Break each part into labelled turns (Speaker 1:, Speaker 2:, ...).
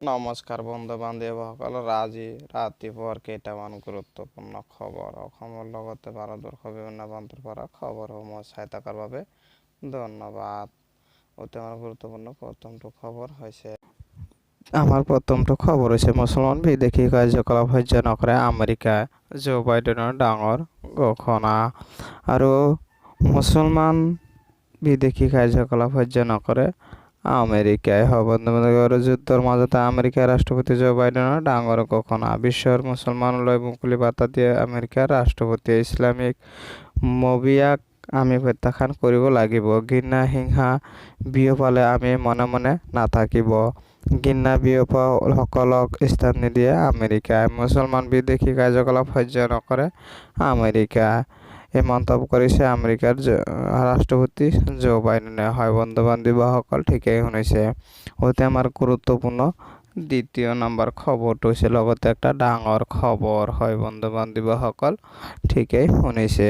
Speaker 1: নমস্কাৰ বন্ধু বান্ধৱীসকল। আজি ৰাতিপুৱাৰ কেইটামান গুৰুত্বপূৰ্ণ খবৰ। অসমৰ লগতে ভাৰতবৰ্ষৰ বিভিন্ন প্ৰান্তৰ পৰা খবৰসমূহ চাই থকাৰ বাবে ধন্যবাদ। আমাৰ গুৰুত্বপূৰ্ণ প্ৰথমটো খবৰ হৈছে মুছলমান বিদেশী কাৰ্যকলাপ সহ্য নকৰে আমেৰিকা। জো বাইডেনৰ ডাঙৰ ঘোষণা। আৰু মুছলমান বিদেশী কাৰ্যকলাপ সহ্য নকৰে আমেৰিকাই। যুদ্ধৰ মাজতে আমেৰিকাৰ ৰাষ্ট্ৰপতি জো বাইডেনৰ ডাঙৰ ঘোষণা। বিশ্বৰ মুছলমানলৈ মুকলি বাৰ্তা দিয়ে আমেৰিকাৰ ৰাষ্ট্ৰপতিয়ে। ইছলামিক মবিয়াক আমি প্ৰত্যাখ্যান কৰিব লাগিব। ঘৃণা হিংসা বিয়পালে আমি মনে মনে নাথাকিব। ঘৃণা বিয়পোৱা সকলক স্থান নিদিয়ে আমেৰিকাই। মুছলমান বিদেশী কাৰ্যকলাপ সহ্য নকৰে আমেৰিকা। এই মন্তব্য কৰিছে আমেৰিকাৰ ৰাষ্ট্ৰপতি জো বাইডেনে। হয় বন্ধু বান্ধৱীসকল, ঠিকেই শুনিছে। আমাৰ গুৰুত্বপূৰ্ণ দ্বিতীয় নম্বৰ খবৰটো হৈছে লগতে একটা ডাঙৰ খবৰ। হয় বন্ধু বান্ধৱীসকল, ঠিকেই শুনিছে।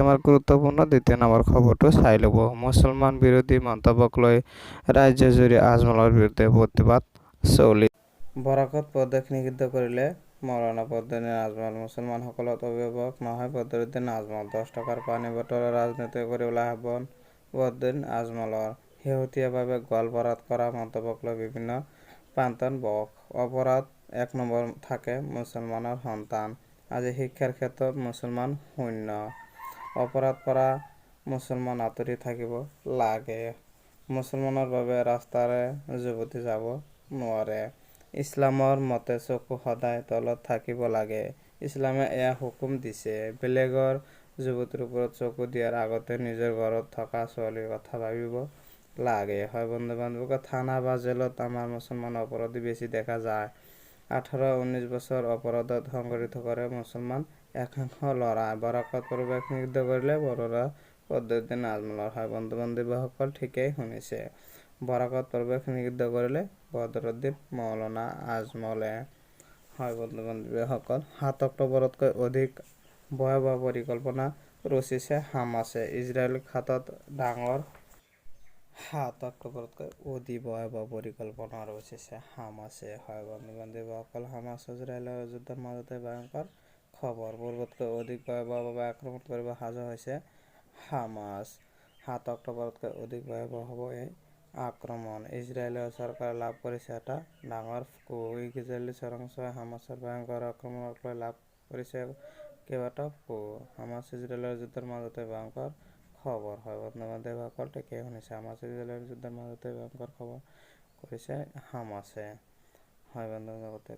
Speaker 1: আমাৰ গুৰুত্বপূৰ্ণ দ্বিতীয় নম্বৰ খবৰটো চাই ল'ব। মুছলমান বিৰোধী মন্তব্যক লৈ ৰাজ্যজুৰি আজমলৰ বিৰুদ্ধে প্ৰতিবাদ চলি। বৰাকত প্ৰদেশ নিষিদ্ধ কৰিলে মৌলানা ফখৰুদ্দিন আজমল। মুছলমানসকলৰ অভিভাৱক নহয় ফখৰুদ্দিন আজমল। 10 টকাৰ পানী বটলৰ ৰাজনীতি কৰিবলৈ আহ্বান ফখৰুদ্দিন আজমলৰ। শেহতীয়াভাৱে গোৱালপাৰাত কৰা মন্তব্যক লৈ বিভিন্ন প্ৰান্তত অপৰাধ 1 নম্বৰ থাকে মুছলমানৰ সন্তান। আজি শিক্ষাৰ ক্ষেত্ৰত মুছলমান শূন্য। অপৰাধ পৰা মুছলমান আঁতৰি থাকিব লাগে। মুছলমানৰ বাবে ৰাস্তাৰে যুৱতী যাব নোৱাৰে। ইছলামৰ মতে চকু সদায় তলত থাকিব লাগে। ইছলামে এয়া হুকুম দিছে। বেলেগৰ যুৱতীৰ ওপৰত চকু দিয়াৰ আগতে নিজৰ ঘৰত থকা ছোৱালীৰ কথা ভাবিব লাগে। হয় বন্ধু বান্ধৱীসকল, থানা বা জেলত আমাৰ মুছলমান অপৰাধী বেছি দেখা যায়। 18-19 বছৰ অপৰাধত সংঘটিত কৰে মুছলমান একাংশ ল'ৰা। বৰাকত প্ৰৱেশ নিষিদ্ধ কৰিলে মৌলানা ফখৰুদ্দিন আজমলৰ। হয় বন্ধু বান্ধৱীসকল, ঠিকেই শুনিছে। বৰাকত প্ৰৱেশ নিষিদ্ধ কৰিলে ফখৰুদ্দিন মৌলানা আজমলে। হয় বন্ধু বান্ধৱীসকল, 7 অক্টোবৰতকৈ অধিক ভয়াৱহ পৰিকল্পনা ৰচিছে হামাছে। ইজৰাইল খাতত ডাঙৰ 7 অক্টোবৰতকৈ অধিক ভয়াৱহ পৰিকল্পনা ৰচিছে হামাছে। হয় বন্ধু বান্ধৱীসকল, হামাছ ইজৰাইলৰ যুদ্ধৰ মাজতে ভয়ংকৰ খবৰ। পূৰ্বতকৈ অধিক ভয়াৱহভাৱে আক্ৰমণ কৰিব সাজু হৈছে হামাছ। 7 অক্টোবৰতকৈ অধিক ভয়াৱহ হ'ব এই আক্ৰমণ। ইজৰাইলৰ চৰকাৰে লাভ কৰিছে এটা ডাঙৰ কুহ। ইজৰাইলী চোৰাংচোৱাই হামাছৰ ভয়ংকৰ আক্ৰমণক লৈ লাভ কৰিছে কেইবাটাও কুহ। হামাছ ইজৰাইলৰ যুদ্ধৰ মাজতে ভয়ংকৰ খবৰ। হয় বন্ধু বান্ধৱীসকল, ঠিকেই শুনিছে। হামাছ ইজৰাইলৰ যুদ্ধৰ মাজতে ভয়ংকৰ খবৰ কৰিছে হামাছে। হয় বন্ধু বান্ধৱীসকল,